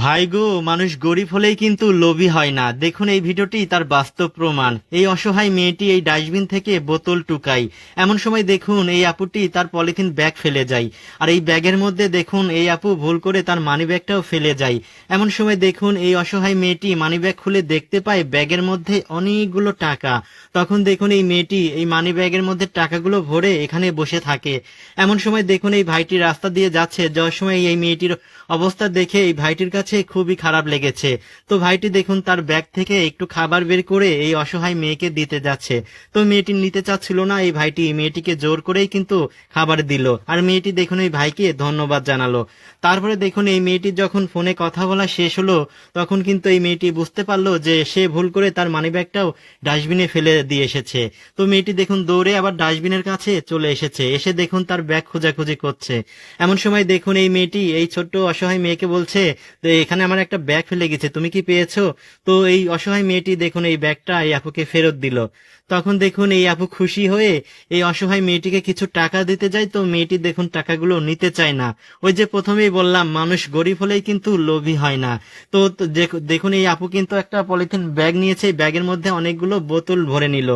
ভাই গো, মানুষ গরিব হলেই কিন্তু লোভী হয় না। দেখুন এই ভিডিওটি তার বাস্তব প্রমাণ। এই অসহায় মেয়েটি এই ডাস্টবিন থেকে বোতল টুকায়। এমন সময় দেখুন এই আপুটি তার পলিথিন ব্যাগ ফেলে যায়, আর এই ব্যাগের মধ্যে দেখুন এই আপু ভুল করে তার মানি ব্যাগটাও ফেলে যায়। এমন সময় দেখুন এই অসহায় মেয়েটি মানি ব্যাগ খুলে দেখতে পায় ব্যাগের মধ্যে অনেকগুলো টাকা। তখন দেখুন এই মেয়েটি এই মানি ব্যাগের মধ্যে টাকাগুলো ভরে এখানে বসে থাকে। এমন সময় দেখুন এই ভাইটি রাস্তা দিয়ে যাচ্ছে, যাওয়ার সময় এই মেয়েটির অবস্থা দেখে এই ভাইটির কাছে খুবই খারাপ লেগেছে। তো ভাইটি দেখুন তার ব্যাগ থেকে একটু খাবার বের করে এই অসহায় মেয়েকে দিতে যাচ্ছে। তো মেয়েটি নিতে চাচ্ছিল না, এই ভাইটি মেয়েটিকে জোর করেই কিন্তু খাবার দিল, আর মেয়েটি দেখুন এই ভাইকে ধন্যবাদ জানালো। তারপরে দেখুন এই মেয়েটি যখন ফোনে কথা বলা শেষ হলো, তখন কিন্তু এই মেয়েটি বুঝতে পারলো যে সে ভুল করে তার মানিব্যাগটাও ডাস্টবিনে ফেলে দিয়ে এসেছে। তো মেয়েটি দেখুন দৌড়ে আবার ডাস্টবিনের কাছে চলে এসেছে, এসে দেখুন তার ব্যাগ খোঁজাখুঁজি করছে। এমন সময় দেখুন এই মেয়েটি এই ছোট্ট অসহায় মেয়েকে বলছে, তো এখানে আমার একটা ব্যাগ ফেলে গেছে, তুমি কি পেয়েছো? তো এই অসহায় মেয়েটি দেখুন এই ব্যাগটা এই আপুকে ফেরত দিল। তখন দেখুন এই আপু খুশি হয়ে এই অসহায় মেয়েটিকে কিছু টাকা দিতে যায়, তো মেয়েটি দেখুন টাকাগুলো নিতে চায় না। ওই যে প্রথমেই বললাম, মানুষ গরিব হলেই কিন্তু লোভী হয় না। তো দেখুন এই আপু কিন্তু একটা পলিথিন ব্যাগ নিয়েছে, এই ব্যাগের মধ্যে অনেকগুলো বোতল ভরে নিল।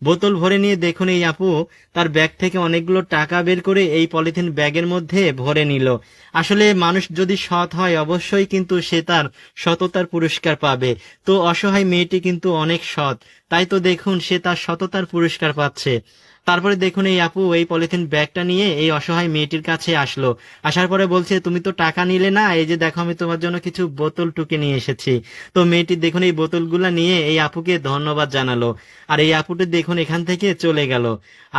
বোতল ভরে নিয়ে দেখুন এই আপু তার ব্যাগ থেকে অনেকগুলো টাকা বের করে এই পলিথিন ব্যাগের মধ্যে ভরে নিল। আসলে মানুষ যদি সৎ হয় অবশ্যই কিন্তু সে তার সততার পুরস্কার পাবে। তো অসহায় মেয়েটি কিন্তু অনেক সৎ, তাই তো দেখুন সে তার সততার পুরস্কার পাচ্ছে। তারপরে দেখুন এই আপু এই পলিথিন ব্যাগটা নিয়ে এই অসহায় মেয়েটির কাছে আসলো। আসার পরে বলছে, তুমি তো টাকা নিলে না, এই যে দেখো আমি তোমার জন্য কিছু বোতল টুকে নিয়ে এসেছি। তো মেয়েটি দেখুন এই বোতলগুলা নিয়ে এই আপুকে ধন্যবাদ জানালো, আর এই আপুটি দেখুন এখান থেকে চলে গেল।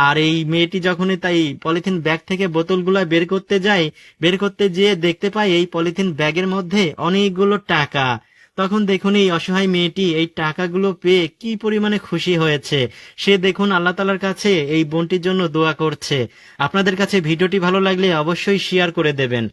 আর এই মেয়েটি যখনই তাই পলিথিন ব্যাগ থেকে বোতলগুলা বের করতে যায়, বের করতে যেয়ে দেখতে পায় এই পলিথিন ব্যাগের মধ্যে অনেকগুলো টাকা। তখন দেখুন এই অসহায় মেয়েটি এই টাকাগুলো পেয়ে কি পরিমাণে খুশি হয়েছে। সে দেখুন আল্লাহ তাআলার কাছে এই বোনটির জন্য দোয়া করছে। আপনাদের কাছে ভিডিওটি ভালো লাগলে অবশ্যই শেয়ার করে দেবেন।